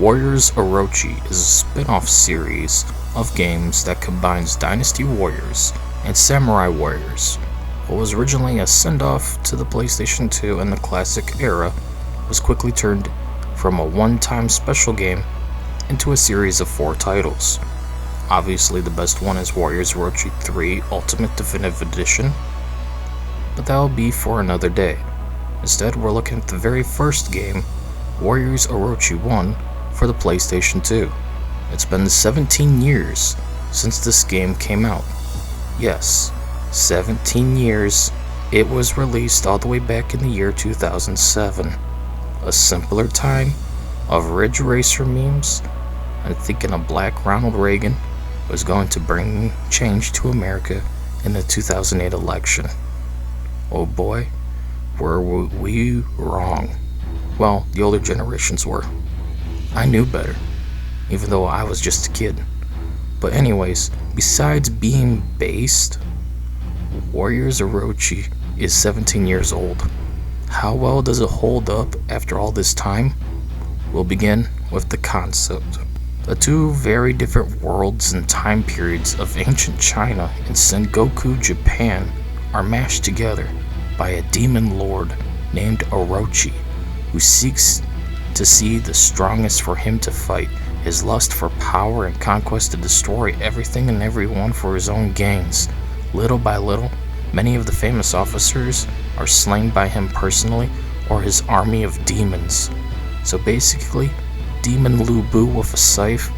Warriors Orochi is a spin-off series of games that combines Dynasty Warriors and Samurai Warriors. What was originally a send-off to the PlayStation 2 and the classic era was quickly turned from a one-time special game into a series of 4 titles. Obviously the best one is Warriors Orochi 3 Ultimate Definitive Edition, but that'll be for another day. Instead, we're looking at the very first game, Warriors Orochi 1 for the PlayStation 2. It's been 17 years since this game came out. Yes, 17 years. It was released all the way back in the year 2007. A simpler time of Ridge Racer memes and thinking a black Ronald Reagan was going to bring change to America in the 2008 election. Oh boy, were we wrong. Well, the older generations were. I knew better, even though I was just a kid. But anyways, besides being based, Warriors Orochi is 17 years old. How well does it hold up after all this time? We'll begin with the concept. The two very different worlds and time periods of ancient China and Sengoku, Japan are mashed together by a demon lord named Orochi, who seeks to see the strongest for him to fight, his lust for power and conquest to destroy everything and everyone for his own gains. Little by little, many of the famous officers are slain by him personally or his army of demons. So basically, Demon Lu Bu with a scythe,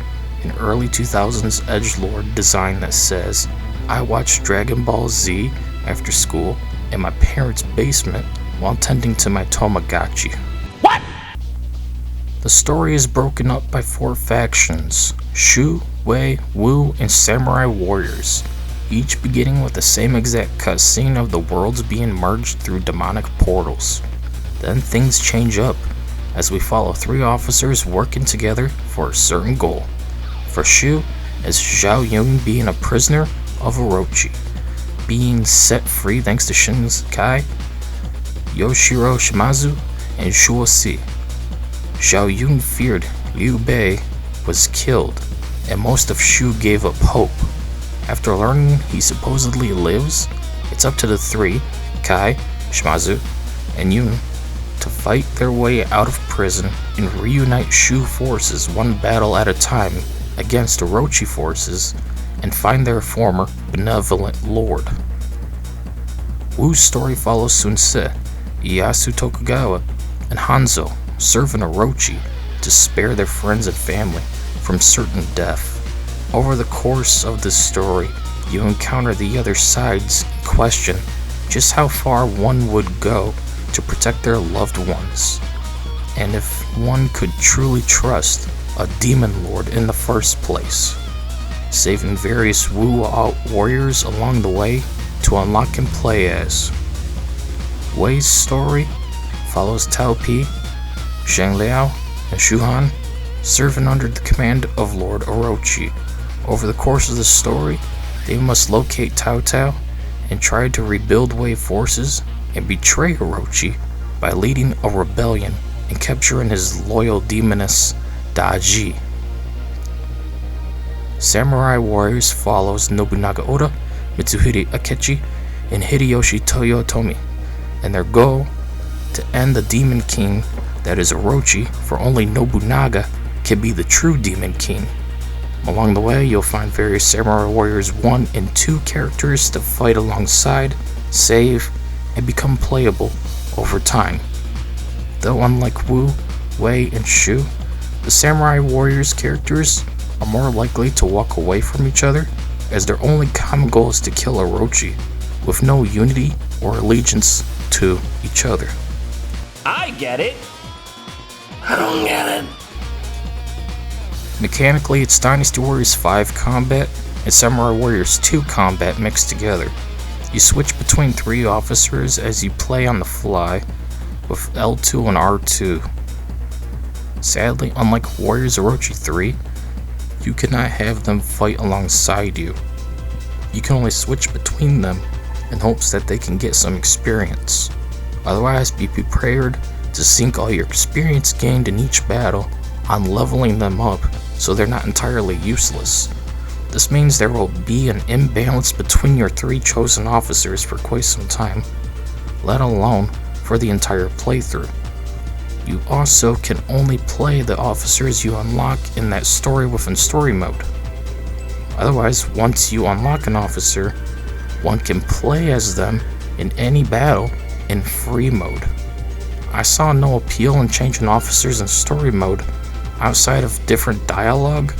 an early 2000s edgelord design that says, "I watched Dragon Ball Z after school in my parents' basement while tending to my Tamagotchi." What? The story is broken up by 4 factions: Shu, Wei, Wu, and Samurai Warriors, each beginning with the same exact cutscene of the worlds being merged through demonic portals. Then things change up as we follow 3 officers working together for a certain goal. For Shu, as Zhao Yun being a prisoner of Orochi, being set free thanks to Shinkai, Yoshiro Shimazu, and Shuosi. Zhao Yun feared Liu Bei was killed, and most of Shu gave up hope. After learning he supposedly lives, it's up to the 3, Kai, Shimazu, and Yun, to fight their way out of prison and reunite Shu forces one battle at a time against Orochi forces and find their former benevolent lord. Wu's story follows Sun-se, Ieyasu Tokugawa, and Hanzo serving Orochi to spare their friends and family from certain death. Over the course of this story, you encounter the other sides and question just how far one would go to protect their loved ones, and if one could truly trust a demon lord in the first place, saving various Wu warriors along the way to unlock and play as. Wei's story follows Tao Pi, Shang Liao, and Shu Han serving under the command of Lord Orochi. Over the course of the story, they must locate Tao Tao and try to rebuild Wei forces and betray Orochi by leading a rebellion and capturing his loyal demoness Daji. Samurai Warriors follows Nobunaga Oda, Mitsuhide Akechi, and Hideyoshi Toyotomi, and their goal to end the Demon King that is Orochi, for only Nobunaga can be the true Demon King. Along the way, you'll find various Samurai Warriors 1 and 2 characters to fight alongside, save, and become playable over time. Though unlike Wu, Wei, and Shu, the Samurai Warriors characters are more likely to walk away from each other, as their only common goal is to kill Orochi, with no unity or allegiance to each other. I get it. I don't get it. Mechanically, it's Dynasty Warriors 5 combat and Samurai Warriors 2 combat mixed together. You switch between 3 officers as you play on the fly with L2 and R2. Sadly, unlike Warriors Orochi 3, you cannot have them fight alongside you. You can only switch between them in hopes that they can get some experience. Otherwise, be prepared to sink all your experience gained in each battle on leveling them up so they're not entirely useless. This means there will be an imbalance between your 3 chosen officers for quite some time, let alone for the entire playthrough. You also can only play the officers you unlock in that story within story mode. Otherwise, once you unlock an officer, one can play as them in any battle in free mode. I saw no appeal in changing officers in story mode outside of different dialogue.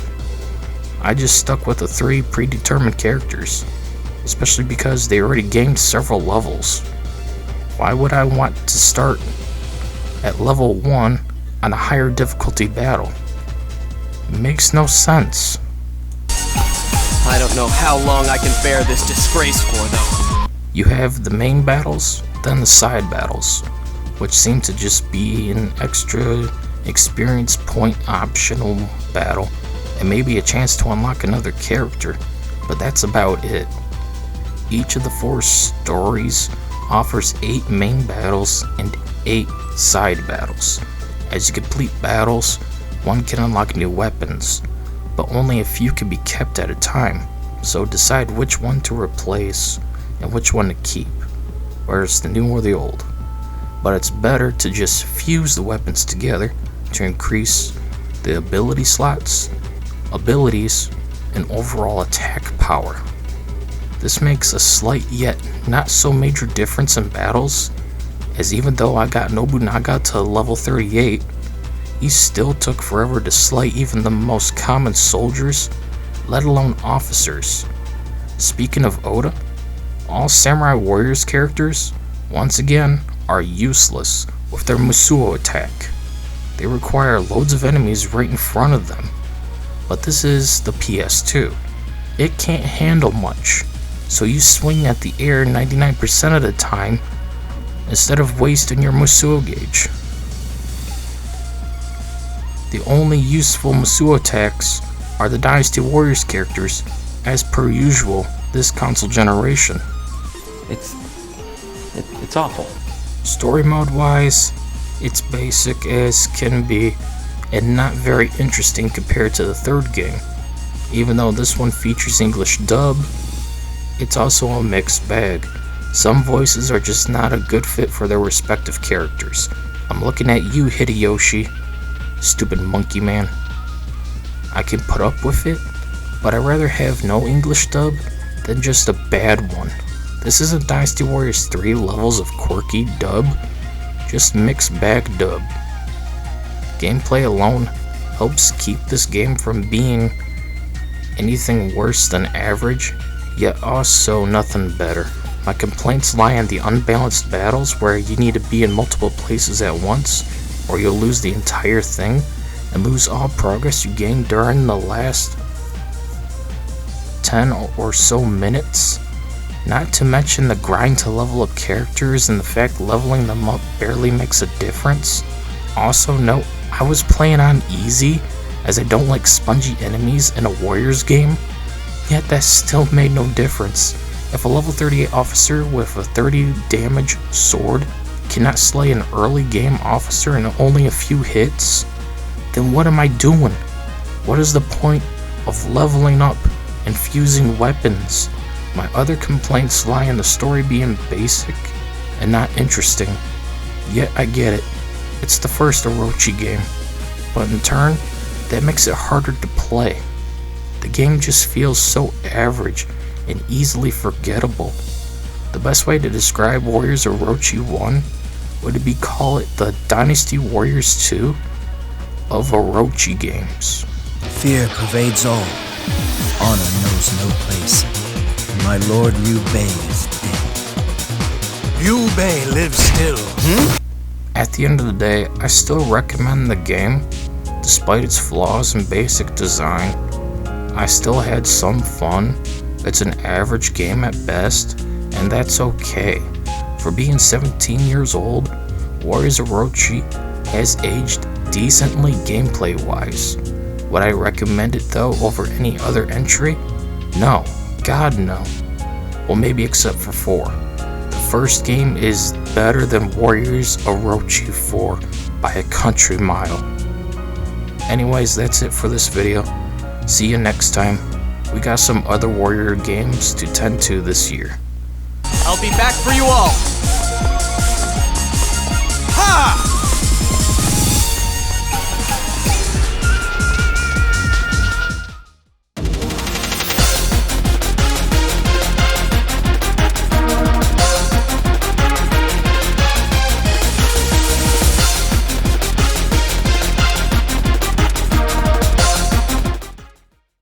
I just stuck with the 3 predetermined characters, especially because they already gained several levels. Why would I want to start at level 1 on a higher difficulty battle? It makes no sense. I don't know how long I can bear this disgrace for, though. You have the main battles, then the side battles, which seem to just be an extra experience point optional battle, and maybe a chance to unlock another character, but that's about it. Each of the 4 stories offers 8 main battles and 8 side battles. As you complete battles, one can unlock new weapons, but only a few can be kept at a time, so decide which one to replace and which one to keep, whether it's the new or the old. But it's better to just fuse the weapons together to increase the ability slots, abilities, and overall attack power. This makes a slight yet not so major difference in battles, as even though I got Nobunaga to level 38, he still took forever to slay even the most common soldiers, let alone officers. Speaking of Oda, all Samurai Warriors characters, once again, are useless with their Musou attack. They require loads of enemies right in front of them, but this is the PS2. It can't handle much, so you swing at the air 99% of the time instead of wasting your Musou gauge. The only useful Musou attacks are the Dynasty Warriors characters, as per usual this console generation. It's awful. Story mode wise, it's basic as can be and not very interesting compared to the 3rd game. Even though this one features English dub, it's also a mixed bag. Some voices are just not a good fit for their respective characters. I'm looking at you, Hideyoshi, stupid monkey man. I can put up with it, but I'd rather have no English dub than just a bad one. This isn't Dynasty Warriors 3 levels of quirky dub, just mixed bag dub. Gameplay alone helps keep this game from being anything worse than average, yet also nothing better. My complaints lie on the unbalanced battles where you need to be in multiple places at once, or you'll lose the entire thing and lose all progress you gained during the last 10 or so minutes. Not to mention the grind to level up characters and the fact leveling them up barely makes a difference. Also note, I was playing on easy as I don't like spongy enemies in a Warriors game, yet that still made no difference. If a level 38 officer with a 30 damage sword cannot slay an early game officer in only a few hits, then what am I doing? What is the point of leveling up and fusing weapons? My other complaints lie in the story being basic and not interesting, yet I get it. It's the first Orochi game, but in turn, that makes it harder to play. The game just feels so average and easily forgettable. The best way to describe Warriors Orochi 1 would be call it the Dynasty Warriors 2 of Orochi games. Fear pervades all. Honor knows no place. My lord Liu Bei is dead. Liu Bei lives still. At the end of the day, I still recommend the game, despite its flaws and basic design. I still had some fun. It's an average game at best, and that's okay. For being 17 years old, Warriors Orochi has aged decently gameplay wise. Would I recommend it though over any other entry? No, God no. Well, maybe except for 4. The first game is better than Warriors Orochi 4 by a country mile. Anyways, that's it for this video. See you next time. We got some other Warrior games to tend to this year. I'll be back for you all! Ha!